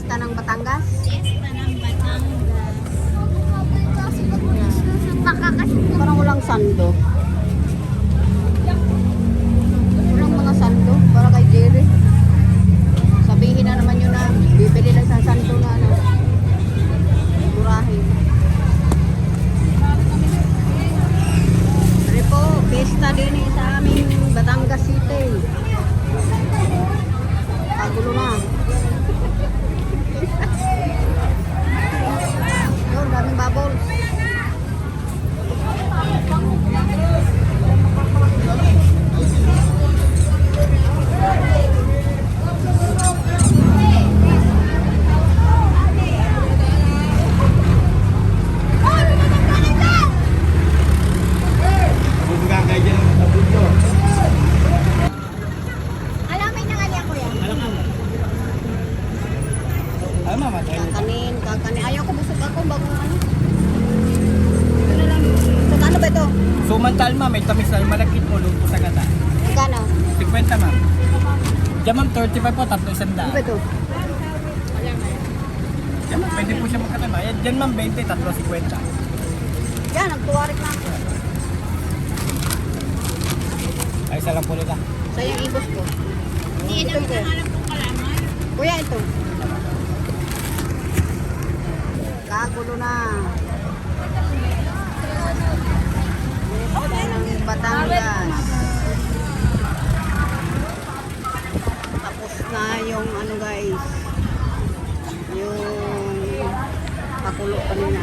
Fiesta ng Batangas. Fiesta ng Batangas. Parang walang sando. Walang mga sando para kay Jerry. Sabihin na naman yun na bibili lang sa sando na ano. Murahin. Pero po, fiesta din sa aming Batangas City. Kagulo na. Yun, daming bubbles. Kakanin. Ayaw ko, busog ako bagong ano. Ano lang. So, ano ba ito? Sumantal ma'am, may tamis na malakit mo, luto sa gata. Magkano? 50 ma'am. Diyan ma'am, 35 po, tatlo isanda. Ano ba ito? Diyan ma'am, pwede po siya magkataba. Diyan ma'am, 20, tatlo 50. Yan, nagtuwarik na ako. Ay, isa lang po nila. Sa yung ibos ko. Hindi na makaharap kong kalaman. Kuya, ito. Kagulo na. Fiesta ng Batangas. Tapos na yung ano guys. Yung pakulo kanina.